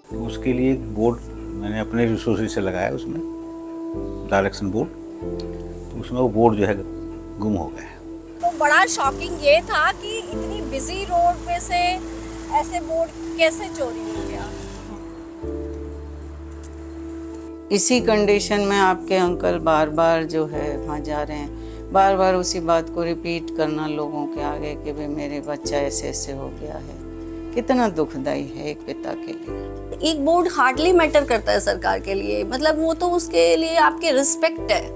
तो उसके लिए एक बोर्ड मैंने अपने रिसोर्सेज से लगाया उसमें, डायरेक्शन बोर्ड। तो उसमें वो बोर्ड जो है गुम हो गया है। तो बड़ा शॉकिंग ये था कि इतनी बिजी रोड पे से ऐसे बोर्ड कैसे चोरी हो गया। इसी कंडीशन में आपके अंकल बार बार जो है वहाँ जा रहे हैं, बार बार उसी बात को रिपीट करना लोगों के आगे कि भाई मेरे बच्चा ऐसे ऐसे हो गया है। कितना दुखदाई है एक पिता के लिए। एक बोर्ड हार्डली मैटर करता है सरकार के लिए, मतलब वो तो उसके लिए आपकी रिस्पेक्ट है।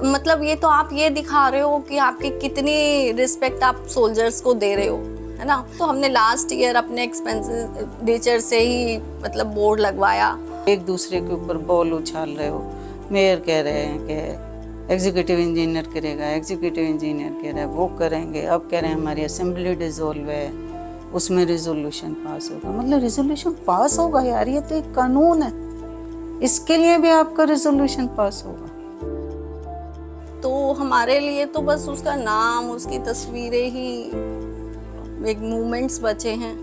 मतलब ये तो आप ये दिखा रहे हो कि आपकी कितनी रिस्पेक्ट आप सोल्जर्स को दे रहे हो, है ना। तो हमने लास्ट ईयर अपने एक्सपेंडिचर से ही मतलब बोर्ड लगवाया। एक दूसरे के ऊपर बॉल उछाल रहे हो। मेयर कह रहे हैं कि एग्जीक्यूटिव इंजीनियर करेगा, एग्जीक्यूटिव इंजीनियर कह रहा है वो करेंगे, अब कह रहे हैं हमारी असेंबली डिसॉल्व है, उसमें रिजोल्यूशन पास होगा। मतलब रिजोल्यूशन पास होगा यार, ये तो एक कानून है, इसके लिए भी आपका रिजोल्यूशन पास होगा। तो हमारे लिए तो बस उसका नाम, उसकी तस्वीरें ही एक मूवमेंट्स बचे हैं।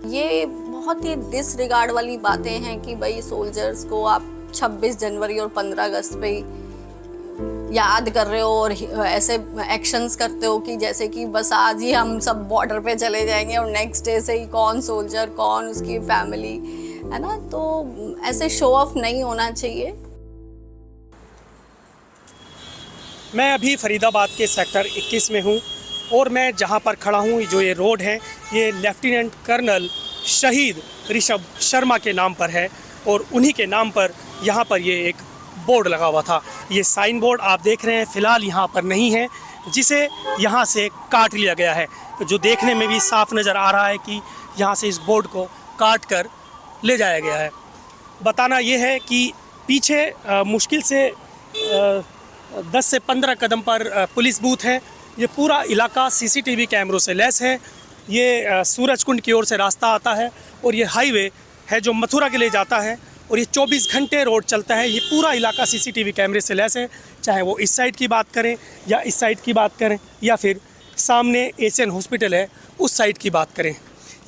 ये बहुत ही डिसरिगार्ड वाली बातें हैं कि भाई सोल्जर्स को आप 26 जनवरी और 15 अगस्त पे याद कर रहे हो और ऐसे एक्शंस करते हो कि जैसे कि बस आज ही हम सब बॉर्डर पे चले जाएंगे और नेक्स्ट डे से ही कौन सोल्जर, कौन उसकी फैमिली, है ना। तो ऐसे शो ऑफ नहीं होना चाहिए। मैं अभी फरीदाबाद के सेक्टर 21 में हूँ और मैं जहाँ पर खड़ा हूँ, जो ये रोड है, ये लेफ्टिनेंट कर्नल शहीद ऋषभ शर्मा के नाम पर है और उन्हीं के नाम पर यहाँ पर ये एक बोर्ड लगा हुआ था। ये साइन बोर्ड आप देख रहे हैं फ़िलहाल यहाँ पर नहीं है, जिसे यहाँ से काट लिया गया है। तो जो देखने में भी साफ नज़र आ रहा है कि यहाँ से इस बोर्ड को काट कर ले जाया गया है। बताना ये है कि पीछे मुश्किल से 10 से 15 कदम पर पुलिस बूथ है। ये पूरा इलाका सीसीटीवी कैमरों से लैस है। ये सूरजकुंड की ओर से रास्ता आता है और ये हाईवे है जो मथुरा के लिए जाता है और ये 24 घंटे रोड चलता है। ये पूरा इलाका सीसीटीवी कैमरे से लैस है, चाहे वो इस साइड की बात करें या इस साइड की बात करें या फिर सामने एशियन हॉस्पिटल है उस साइड की बात करें।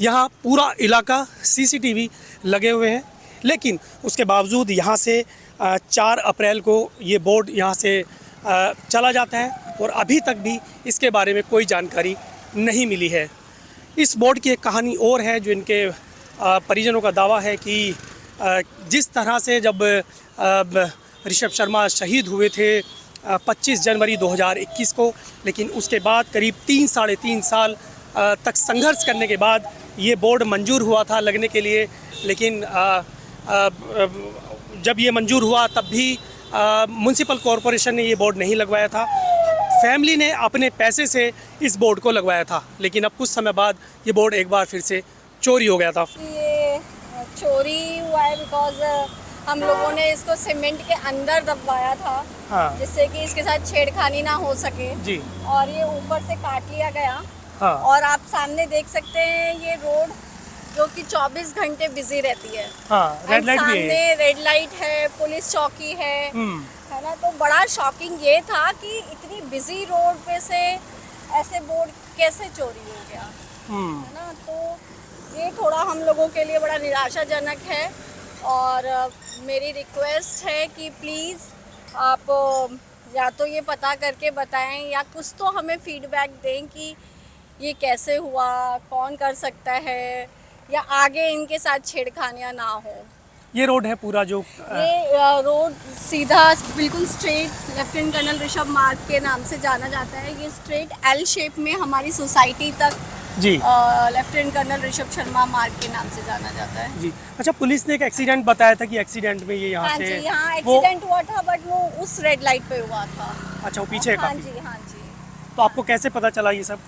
यहाँ पूरा इलाका सीसीटीवी लगे हुए हैं, लेकिन उसके बावजूद यहाँ से 4 अप्रैल को ये बोर्ड यहाँ से चला जाता है और अभी तक भी इसके बारे में कोई जानकारी नहीं मिली है। इस बोर्ड की एक कहानी और है जो इनके परिजनों का दावा है कि जिस तरह से जब ऋषभ शर्मा शहीद हुए थे 25 जनवरी 2021 को, लेकिन उसके बाद करीब 3-3.5 साल तक संघर्ष करने के बाद ये बोर्ड मंजूर हुआ था लगने के लिए, लेकिन जब ये मंजूर हुआ तब भी म्युनिसिपल कॉरपोरेशन ने ये बोर्ड नहीं लगवाया था। फैमिली ने अपने पैसे से इस बोर्ड को लगवाया था, लेकिन अब कुछ समय बाद ये बोर्ड एक बार फिर से चोरी हो गया था। ये चोरी हुआ है बिकॉज हम लोगों ने इसको सीमेंट के अंदर दबवाया था, हाँ। जिससे कि इसके साथ छेड़खानी ना हो सके जी। और ये ऊपर से काट लिया गया। हाँ। और आप सामने देख सकते हैं ये रोड जो कि 24 घंटे बिजी रहती है। हाँ, रेड लाइट भी है। सामने रेड लाइट है, पुलिस चौकी है ना। तो बड़ा शॉकिंग ये था कि इतनी बिजी रोड पे से ऐसे बोर्ड कैसे चोरी हो गया, है ना। तो ये थोड़ा हम लोगों के लिए बड़ा निराशाजनक है और मेरी रिक्वेस्ट है कि प्लीज़ आप या तो ये पता करके बताएं या कुछ तो हमें फीडबैक दें कि ये कैसे हुआ, कौन कर सकता है, या आगे इनके साथ छेड़खानियाँ ना हो। ये रोड है पूरा जो ये रोड सीधा बिल्कुल स्ट्रेट लेफ्टिनेंट कर्नल ऋषभ मार्ग के नाम से जाना जाता है। ये स्ट्रेट एल शेप में हमारी सोसाइटी तक जी लेफ्टिनेंट कर्नल ऋषभ शर्मा मार्ग के नाम से जाना जाता है। जी। अच्छा, पुलिस ने एक एक्सीडेंट बताया था कि एक्सीडेंट में ये यहाँ हाँ से जी, यहाँ एक्सीडेंट हुआ था, बट वो उस रेड लाइट पे हुआ था। अच्छा, वो पीछे हाँ काफी। जी, हाँ जी। तो आपको कैसे पता चला ये सब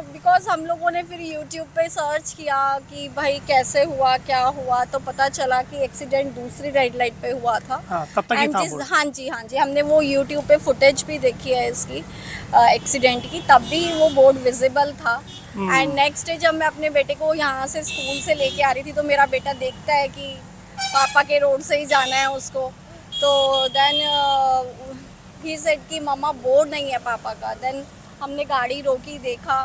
बिकॉज हम लोगों ने फिर YouTube पे सर्च किया कि भाई कैसे हुआ, क्या हुआ, तो पता चला कि एक्सीडेंट दूसरी रेड लाइट पे हुआ था। हाँ, तब तक ये था बोर्ड। हाँ जी, हाँ जी, हमने वो YouTube पे फुटेज भी देखी है इसकी एक्सीडेंट की, तब भी वो बोर्ड विजिबल था। एंड नेक्स्ट डे जब मैं अपने बेटे को यहाँ से स्कूल से लेके आ रही थी तो मेरा बेटा देखता है कि पापा के रोड से ही जाना है उसको, तो देन ही सेड कि मम्मा बोर्ड नहीं है पापा का। देन हमने गाड़ी रोकी, देखा,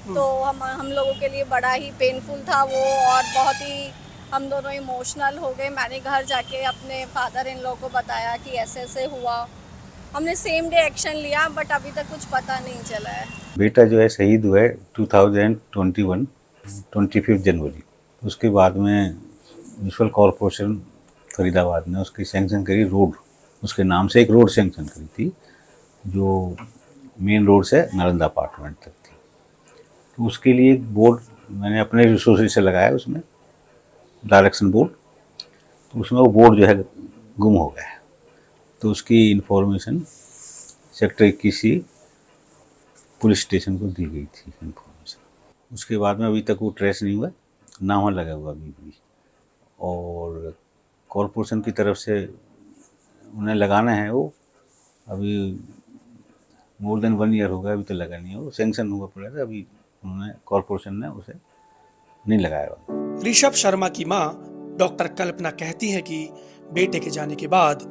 तो हम लोगों के लिए बड़ा ही पेनफुल था वो और बहुत ही हम दोनों इमोशनल हो गए। मैंने घर जाके अपने फादर इन लॉ को बताया कि ऐसे ऐसे हुआ। हमने सेम डे एक्शन लिया, बट अभी तक कुछ पता नहीं चला है। बेटा जो है शहीद हुआ है 2021 25 जनवरी। उसके बाद में म्यूनसिपल कॉरपोरेशन फरीदाबाद ने उसकी सैंक्शन करी रोड, उसके नाम से एक रोड सैंक्शन करी थी जो मेन रोड से नालंदा अपार्टमेंट तक थी। तो उसके लिए एक बोर्ड मैंने अपने रिसोर्सेज से लगाया, उसमें डायरेक्शन बोर्ड। तो उसमें वो बोर्ड जो है गुम हो गया है। तो उसकी इन्फॉर्मेशन सेक्टर 21 पुलिस स्टेशन को दी गई थी इन्फॉर्मेशन। उसके बाद में अभी तक वो ट्रेस नहीं हुआ, ना वहाँ लगा हुआ अभी भी। और कॉरपोरेशन की तरफ से उन्हें लगाना है, वो अभी मोर देन 1 ईयर हो गया, अभी तो लगा नहीं है। वो सैंक्शन हुआ पड़ा था, अभी उन्होंने कॉरपोरेशन ने उसे नहीं लगाया। ऋषभ शर्मा की मां डॉक्टर कल्पना कहती हैं कि बेटे के जाने के बाद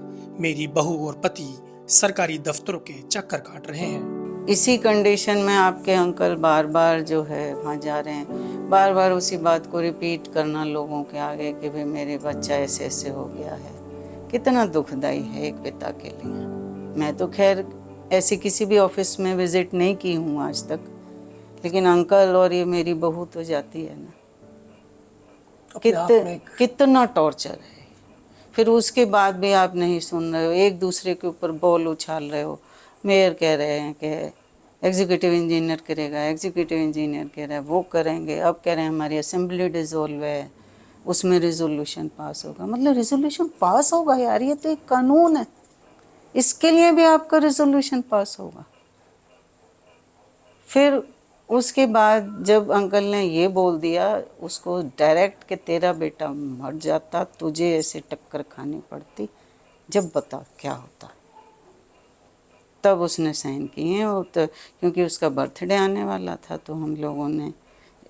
मेरी बहू और पति सरकारी दफ्तरों के चक्कर काट रहे हैं। इसी कंडीशन में आपके अंकल बार बार जो है वहाँ जा रहे हैं, बार बार उसी बात को रिपीट करना लोगों के आगे कि भाई मेरे बच्चा ऐसे ऐसे हो गया है। कितना दुखदाई है एक पिता के लिए। मैं तो खैर ऐसी किसी भी ऑफिस में विजिट नहीं की हूँ आज तक, लेकिन अंकल और ये मेरी बहू तो जाती है ना। कितना टॉर्चर है। फिर उसके बाद भी आप नहीं सुन रहे हो, एक दूसरे के ऊपर बॉल उछाल रहे हो। मेयर कह रहे हैं कि एग्जीक्यूटिव इंजीनियर करेगा, एग्जीक्यूटिव इंजीनियर कह रहा है वो करेंगे। अब कह रहे हैं हमारी असेंबली डिसॉल्व है, उसमें रिजोल्यूशन पास होगा। मतलब रिजोल्यूशन पास होगा यार, ये तो एक कानून है, इसके लिए भी आपका रिजोल्यूशन पास होगा। फिर उसके बाद जब अंकल ने ये बोल दिया उसको डायरेक्ट कि तेरा बेटा मर जाता, तुझे ऐसे टक्कर खानी पड़ती, जब बता क्या होता। तब उसने साइन किए। और तो क्योंकि उसका बर्थडे आने वाला था तो हम लोगों ने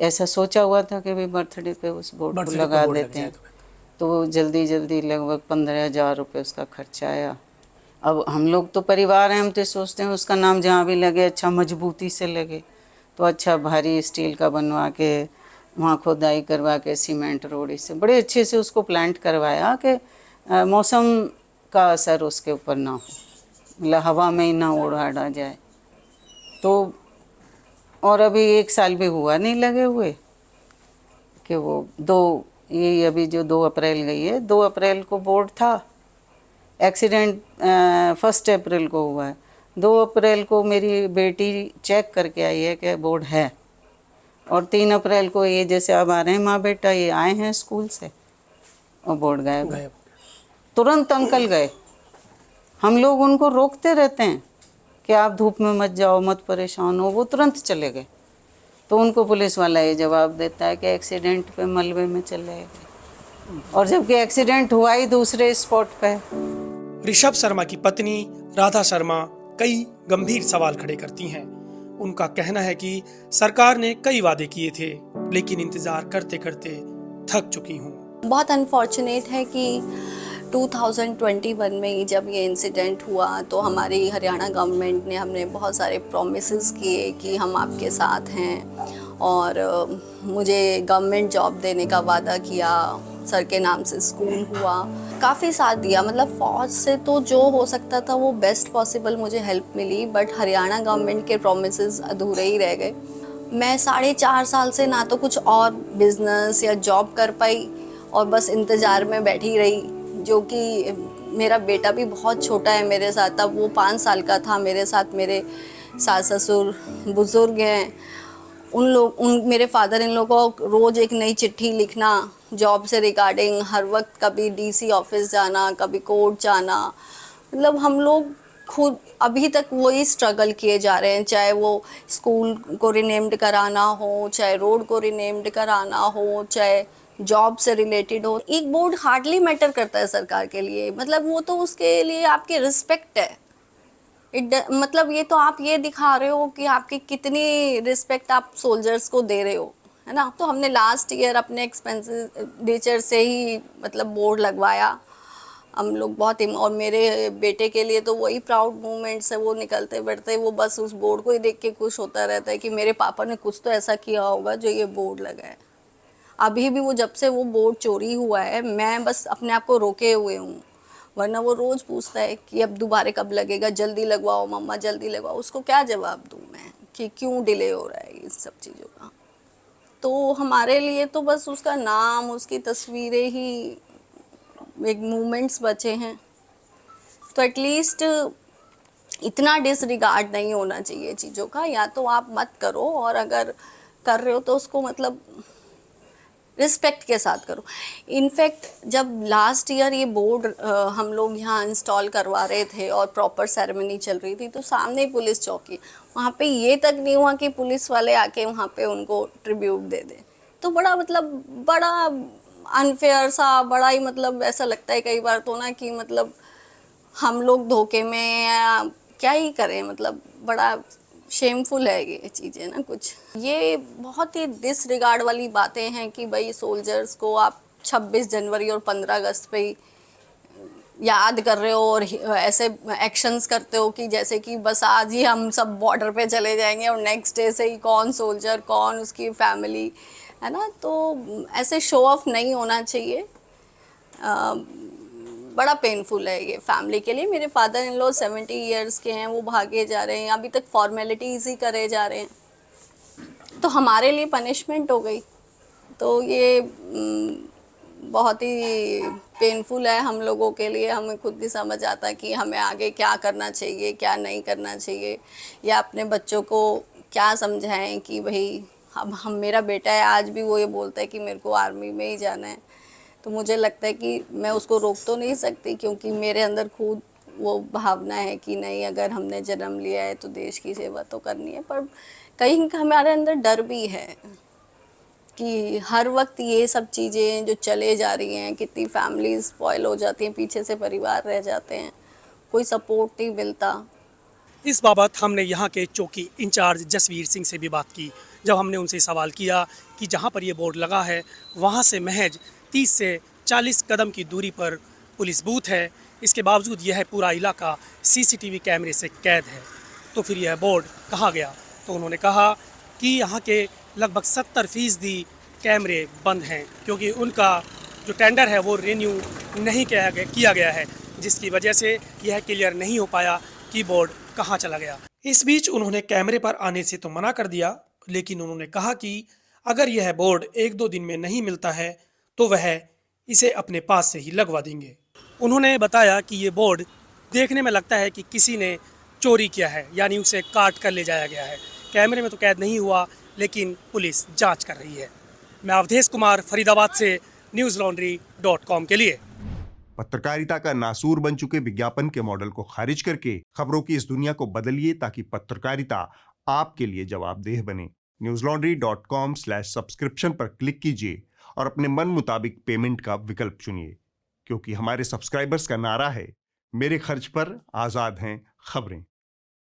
ऐसा सोचा हुआ था कि भाई बर्थडे पे उस बोर्ड को लगा देते हैं। तो जल्दी जल्दी लगभग 15,000 रुपये उसका खर्चा आया। अब हम लोग तो परिवार हैं, हम तो सोचते हैं उसका नाम जहाँ भी लगे अच्छा मजबूती से लगे। तो अच्छा भारी स्टील का बनवा के वहाँ खोदाई करवा के सीमेंट रोड़ी से बड़े अच्छे से उसको प्लांट करवाया कि मौसम का असर उसके ऊपर ना हो, मतलब हवा में ही ना उड़ा जाए। तो और अभी 1 साल भी हुआ नहीं लगे हुए कि वो ये अभी जो 2 अप्रैल गई है, 2 अप्रैल को बोर्ड था। एक्सीडेंट 1 अप्रैल को हुआ है। 2 अप्रैल को मेरी बेटी चेक करके आई है कि बोर्ड है। और 3 अप्रैल को ये जैसे अब आ रहे हैं माँ बेटा ये आए हैं स्कूल से और बोर्ड गायब। तुरंत अंकल गए। हम लोग उनको रोकते रहते हैं कि आप धूप में मत जाओ, मत परेशान हो, वो तुरंत चले गए। तो उनको पुलिस वाला ये जवाब देता है कि एक्सीडेंट पे मलबे में चले गए, और जबकि एक्सीडेंट हुआ ही दूसरे स्पॉट पे। ऋषभ शर्मा की पत्नी राधा शर्मा कई गंभीर सवाल खड़े करती हैं। उनका कहना है कि सरकार ने कई वादे किए थे, लेकिन इंतजार करते करते थक चुकी हूँ। बहुत अनफॉर्चुनेट है कि 2021 में जब ये इंसिडेंट हुआ तो हमारी हरियाणा गवर्नमेंट ने हमने बहुत सारे प्रॉमिसेस किए कि हम आपके साथ हैं, और मुझे गवर्नमेंट जॉब देने का वादा किया। सर के नाम से स्कूल हुआ, काफ़ी साथ दिया। मतलब फौज से तो जो हो सकता था वो बेस्ट पॉसिबल मुझे हेल्प मिली, बट हरियाणा गवर्नमेंट के प्रॉमिसेस अधूरे ही रह गए। मैं 4.5 साल से ना तो कुछ और बिजनेस या जॉब कर पाई और बस इंतज़ार में बैठी रही, जो कि मेरा बेटा भी बहुत छोटा है मेरे साथ। तब वो 5 साल का था मेरे साथ। मेरे सास ससुर बुज़ुर्ग हैं, उन मेरे फादर इन लोग को रोज़ एक नई चिट्ठी लिखना जॉब से रिगार्डिंग, हर वक्त कभी डीसी ऑफिस जाना, कभी कोर्ट जाना। मतलब हम लोग खुद अभी तक वही स्ट्रगल किए जा रहे हैं, चाहे वो स्कूल को रिनेम्ड कराना हो, चाहे रोड को रिनेम्ड कराना हो, चाहे जॉब से रिलेटेड हो। एक बोर्ड हार्डली मैटर करता है सरकार के लिए। मतलब वो तो उसके लिए आपकी रिस्पेक्ट है। मतलब ये तो आप ये दिखा रहे हो कि आपकी कितनी रिस्पेक्ट आप सोल्जर्स को दे रहे हो, है ना। तो हमने लास्ट ईयर अपने एक्सपेंडिचर से ही मतलब बोर्ड लगवाया हम लोग बहुत। और मेरे बेटे के लिए तो वही प्राउड मोमेंट्स है, वो निकलते बढ़ते वो बस उस बोर्ड को ही देख के खुश होता रहता है कि मेरे पापा ने कुछ तो ऐसा किया होगा जो ये बोर्ड लगा है। अभी भी वो जब से वो बोर्ड चोरी हुआ है मैं बस अपने आप को रोके हुए हूँ, वरना वो रोज़ पूछता है कि अब दोबारा कब लगेगा, जल्दी लगवाओ मम्मा जल्दी लगवाओ। उसको क्या जवाब दूँ मैं कि क्यों डिले हो रहा है इन सब चीज़ों का। तो हमारे लिए तो बस उसका नाम, उसकी तस्वीरें ही एक मोमेंट्स बचे हैं। तो एटलीस्ट इतना डिसरिगार्ड नहीं होना चाहिए चीज़ों का। या तो आप मत करो, और अगर कर रहे हो तो उसको मतलब रिस्पेक्ट के साथ करो। इनफैक्ट जब लास्ट ईयर ये बोर्ड हम लोग यहाँ इंस्टॉल करवा रहे थे और प्रॉपर सेरेमनी चल रही थी, तो सामने ही पुलिस चौकी, वहाँ पे ये तक नहीं हुआ कि पुलिस वाले आके वहाँ पे उनको ट्रिब्यूट दे दे। तो बड़ा मतलब बड़ा अनफेयर सा, बड़ा ही मतलब ऐसा लगता है कई बार तो ना कि मतलब हम लोग धोखे में हैं या क्या ही करें। मतलब बड़ा शेमफुल है ये चीज़ें ना कुछ। ये बहुत ही डिसरिगार्ड वाली बातें हैं कि भाई सोल्जर्स को आप 26 जनवरी और 15 अगस्त पे ही याद कर रहे हो और ऐसे एक्शंस करते हो कि जैसे कि बस आज ही हम सब बॉर्डर पे चले जाएंगे और नेक्स्ट डे से ही कौन सोल्जर, कौन उसकी फैमिली, है ना। तो ऐसे शो ऑफ नहीं होना चाहिए। बड़ा पेनफुल है ये फैमिली के लिए। मेरे फादर इन लॉ 70 इयर्स के हैं, वो भागे जा रहे हैं, अभी तक फॉर्मेलिटीज़ ही करे जा रहे हैं। तो हमारे लिए पनिशमेंट हो गई। तो ये बहुत ही पेनफुल है हम लोगों के लिए। हमें खुद नहीं समझ आता कि हमें आगे क्या करना चाहिए, क्या नहीं करना चाहिए, या अपने बच्चों को क्या समझाएं कि भाई अब हम, मेरा बेटा है आज भी वो ये बोलता है कि मेरे को आर्मी में ही जाना है। तो मुझे लगता है कि मैं उसको रोक तो नहीं सकती, क्योंकि मेरे अंदर खुद वो भावना है कि नहीं, अगर हमने जन्म लिया है तो देश की सेवा तो करनी है। पर कहीं हमारे अंदर डर भी है कि हर वक्त ये सब चीज़ें जो चले जा रही हैं, कितनी फैमिलीज स्पॉइल हो जाती हैं, पीछे से परिवार रह जाते हैं, कोई सपोर्ट नहीं मिलता। इस बाबत हमने यहाँ के चौकी इंचार्ज जसवीर सिंह से भी बात की। जब हमने उनसे सवाल किया कि जहाँ पर ये बोर्ड लगा है वहाँ से महज 30 से 40 कदम की दूरी पर पुलिस बूथ है, इसके बावजूद यह पूरा इलाका सीसीटीवी कैमरे से कैद है, तो फिर यह बोर्ड कहाँ गया। तो उन्होंने कहा कि यहाँ के लगभग 70% कैमरे बंद हैं, क्योंकि उनका जो टेंडर है वो रिन्यू नहीं किया गया है, जिसकी वजह से यह क्लियर नहीं हो पाया कि बोर्ड कहाँ चला गया। इस बीच उन्होंने कैमरे पर आने से तो मना कर दिया, लेकिन उन्होंने कहा कि अगर यह बोर्ड 1-2 दिन में नहीं मिलता है तो वह इसे अपने पास से ही लगवा देंगे। उन्होंने बताया कि ये बोर्ड देखने में लगता है कि किसी ने चोरी किया है, यानी उसे काट कर ले जाया गया है। कैमरे में तो कैद नहीं हुआ, लेकिन पुलिस जांच कर रही है। मैं अवधेश कुमार, फरीदाबाद से newslaundry.com के लिए। पत्रकारिता का नासूर बन चुके विज्ञापन के मॉडल को खारिज करके खबरों की इस दुनिया को बदलिए, ताकि पत्रकारिता आपके लिए जवाबदेह बने। newslaundry.com/subscription पर क्लिक कीजिए और अपने मन मुताबिक पेमेंट का विकल्प चुनिए, क्योंकि हमारे सब्सक्राइबर्स का नारा है, मेरे खर्च पर आजाद हैं खबरें।